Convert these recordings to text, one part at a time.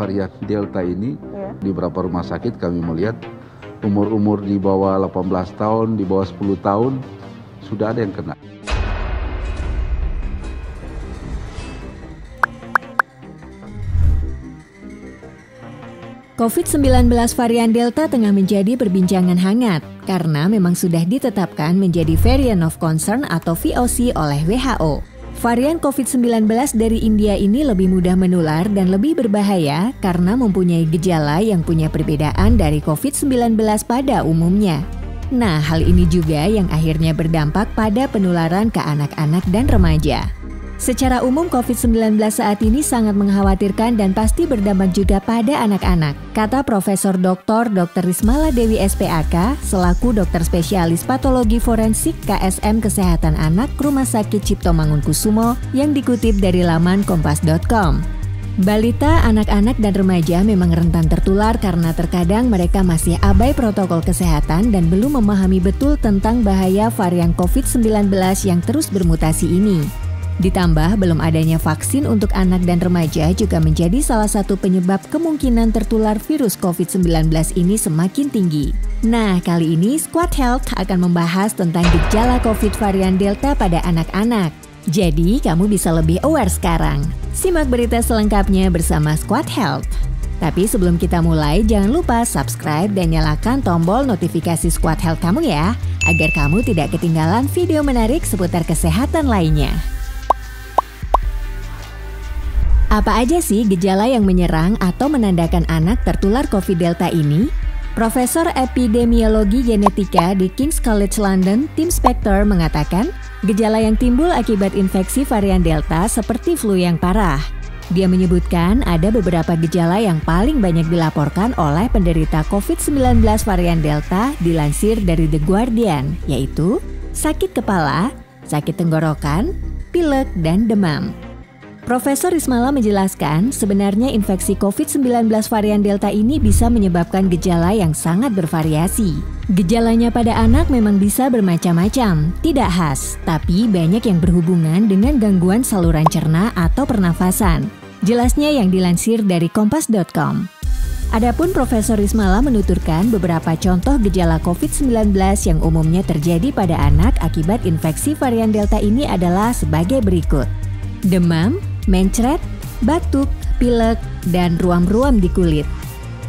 varian Delta ini, di beberapa rumah sakit kami melihat umur-umur di bawah 18 tahun, di bawah 10 tahun, sudah ada yang kena. COVID-19 varian Delta tengah menjadi perbincangan hangat karena memang sudah ditetapkan menjadi Variant of Concern atau VOC oleh WHO. Varian COVID-19 dari India ini lebih mudah menular dan lebih berbahaya karena mempunyai gejala yang punya perbedaan dari COVID-19 pada umumnya. Nah, hal ini juga yang akhirnya berdampak pada penularan ke anak-anak dan remaja. Secara umum COVID-19 saat ini sangat mengkhawatirkan dan pasti berdampak juga pada anak-anak, kata Profesor Dr. Rismala Dewi SPAK selaku dokter spesialis patologi forensik KSM Kesehatan Anak Rumah Sakit Cipto Mangunkusumo yang dikutip dari laman kompas.com. Balita, anak-anak dan remaja memang rentan tertular karena terkadang mereka masih abai protokol kesehatan dan belum memahami betul tentang bahaya varian COVID-19 yang terus bermutasi ini. Ditambah belum adanya vaksin untuk anak dan remaja juga menjadi salah satu penyebab kemungkinan tertular virus COVID-19 ini semakin tinggi. Nah, kali ini Squad Health akan membahas tentang gejala COVID varian Delta pada anak-anak. Jadi, kamu bisa lebih aware sekarang. Simak berita selengkapnya bersama Squad Health. Tapi sebelum kita mulai, jangan lupa subscribe dan nyalakan tombol notifikasi Squad Health kamu ya, agar kamu tidak ketinggalan video menarik seputar kesehatan lainnya. Apa aja sih gejala yang menyerang atau menandakan anak tertular COVID Delta ini? Profesor Epidemiologi Genetika di King's College London, Tim Spector mengatakan, gejala yang timbul akibat infeksi varian Delta seperti flu yang parah. Dia menyebutkan ada beberapa gejala yang paling banyak dilaporkan oleh penderita COVID-19 varian Delta dilansir dari The Guardian, yaitu sakit kepala, sakit tenggorokan, pilek, dan demam. Profesor Rismala menjelaskan, sebenarnya infeksi COVID-19 varian Delta ini bisa menyebabkan gejala yang sangat bervariasi. Gejalanya pada anak memang bisa bermacam-macam, tidak khas, tapi banyak yang berhubungan dengan gangguan saluran cerna atau pernafasan. Jelasnya yang dilansir dari kompas.com. Adapun Profesor Rismala menuturkan beberapa contoh gejala COVID-19 yang umumnya terjadi pada anak akibat infeksi varian Delta ini adalah sebagai berikut. Demam, mencret, batuk, pilek, dan ruam-ruam di kulit.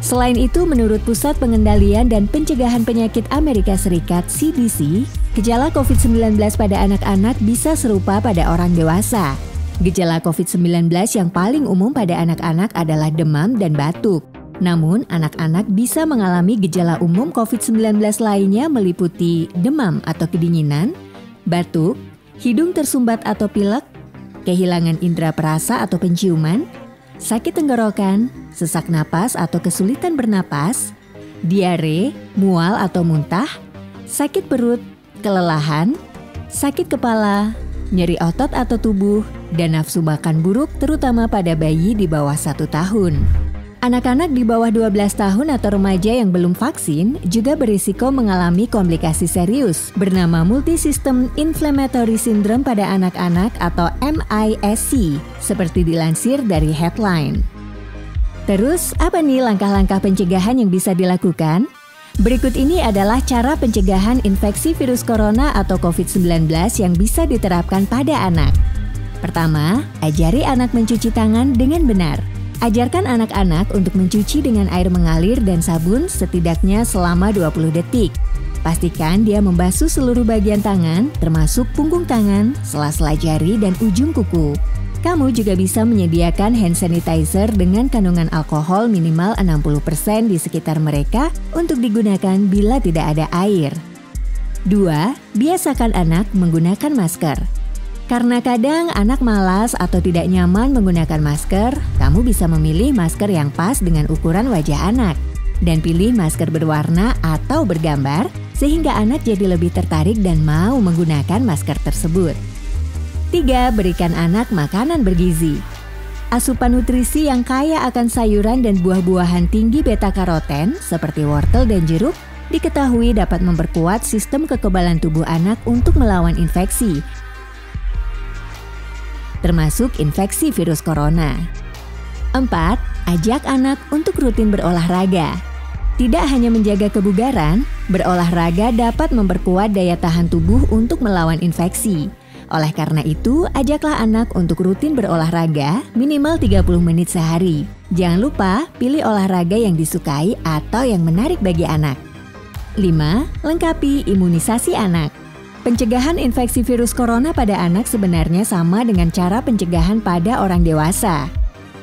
Selain itu, menurut Pusat Pengendalian dan Pencegahan Penyakit Amerika Serikat (CDC), gejala COVID-19 pada anak-anak bisa serupa pada orang dewasa. Gejala COVID-19 yang paling umum pada anak-anak adalah demam dan batuk. Namun, anak-anak bisa mengalami gejala umum COVID-19 lainnya meliputi demam atau kedinginan, batuk, hidung tersumbat atau pilek, kehilangan indera perasa atau penciuman, sakit tenggorokan, sesak napas atau kesulitan bernapas, diare, mual atau muntah, sakit perut, kelelahan, sakit kepala, nyeri otot atau tubuh, dan nafsu makan buruk terutama pada bayi di bawah 1 tahun. Anak-anak di bawah 12 tahun atau remaja yang belum vaksin juga berisiko mengalami komplikasi serius bernama Multisystem Inflammatory Syndrome pada anak-anak atau MIS-C, seperti dilansir dari Headline. Terus, apa nih langkah-langkah pencegahan yang bisa dilakukan? Berikut ini adalah cara pencegahan infeksi virus corona atau COVID-19 yang bisa diterapkan pada anak. Pertama, ajari anak mencuci tangan dengan benar. Ajarkan anak-anak untuk mencuci dengan air mengalir dan sabun setidaknya selama 20 detik. Pastikan dia membasuh seluruh bagian tangan, termasuk punggung tangan, sela-sela jari, dan ujung kuku. Kamu juga bisa menyediakan hand sanitizer dengan kandungan alkohol minimal 60% di sekitar mereka untuk digunakan bila tidak ada air. 2. Biasakan anak menggunakan masker. Karena kadang anak malas atau tidak nyaman menggunakan masker, kamu bisa memilih masker yang pas dengan ukuran wajah anak. Dan pilih masker berwarna atau bergambar, sehingga anak jadi lebih tertarik dan mau menggunakan masker tersebut. 3. Berikan anak makanan bergizi. Asupan nutrisi yang kaya akan sayuran dan buah-buahan tinggi beta-karoten, seperti wortel dan jeruk, diketahui dapat memperkuat sistem kekebalan tubuh anak untuk melawan infeksi, termasuk infeksi virus corona. 4. Ajak anak untuk rutin berolahraga. Tidak hanya menjaga kebugaran, berolahraga dapat memperkuat daya tahan tubuh untuk melawan infeksi. Oleh karena itu, ajaklah anak untuk rutin berolahraga minimal 30 menit sehari. Jangan lupa pilih olahraga yang disukai atau yang menarik bagi anak. 5. Lengkapi imunisasi anak. Pencegahan infeksi virus corona pada anak sebenarnya sama dengan cara pencegahan pada orang dewasa.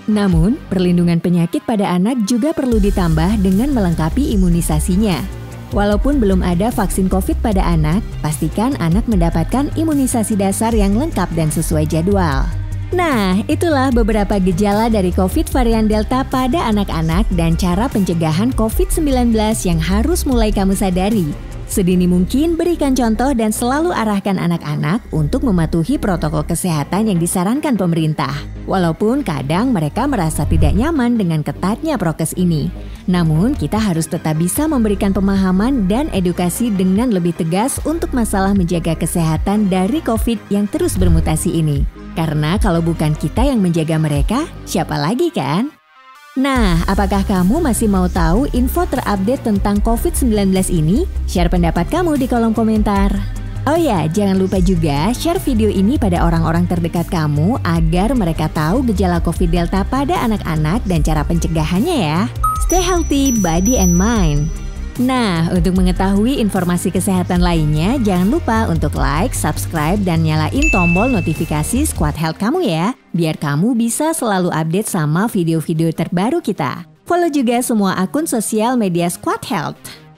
Namun, perlindungan penyakit pada anak juga perlu ditambah dengan melengkapi imunisasinya. Walaupun belum ada vaksin COVID pada anak, pastikan anak mendapatkan imunisasi dasar yang lengkap dan sesuai jadwal. Nah, itulah beberapa gejala dari COVID varian Delta pada anak-anak dan cara pencegahan COVID-19 yang harus mulai kamu sadari. Sedini mungkin berikan contoh dan selalu arahkan anak-anak untuk mematuhi protokol kesehatan yang disarankan pemerintah. Walaupun kadang mereka merasa tidak nyaman dengan ketatnya prokes ini. Namun, kita harus tetap bisa memberikan pemahaman dan edukasi dengan lebih tegas untuk masalah menjaga kesehatan dari COVID yang terus bermutasi ini. Karena kalau bukan kita yang menjaga mereka, siapa lagi kan? Nah, apakah kamu masih mau tahu info terupdate tentang COVID-19 ini? Share pendapat kamu di kolom komentar. Oh ya, jangan lupa juga share video ini pada orang-orang terdekat kamu agar mereka tahu gejala COVID Delta pada anak-anak dan cara pencegahannya ya. Stay healthy, body and mind. Nah, untuk mengetahui informasi kesehatan lainnya, jangan lupa untuk like, subscribe, dan nyalain tombol notifikasi Squad Health kamu ya, biar kamu bisa selalu update sama video-video terbaru kita. Follow juga semua akun sosial media Squad Health.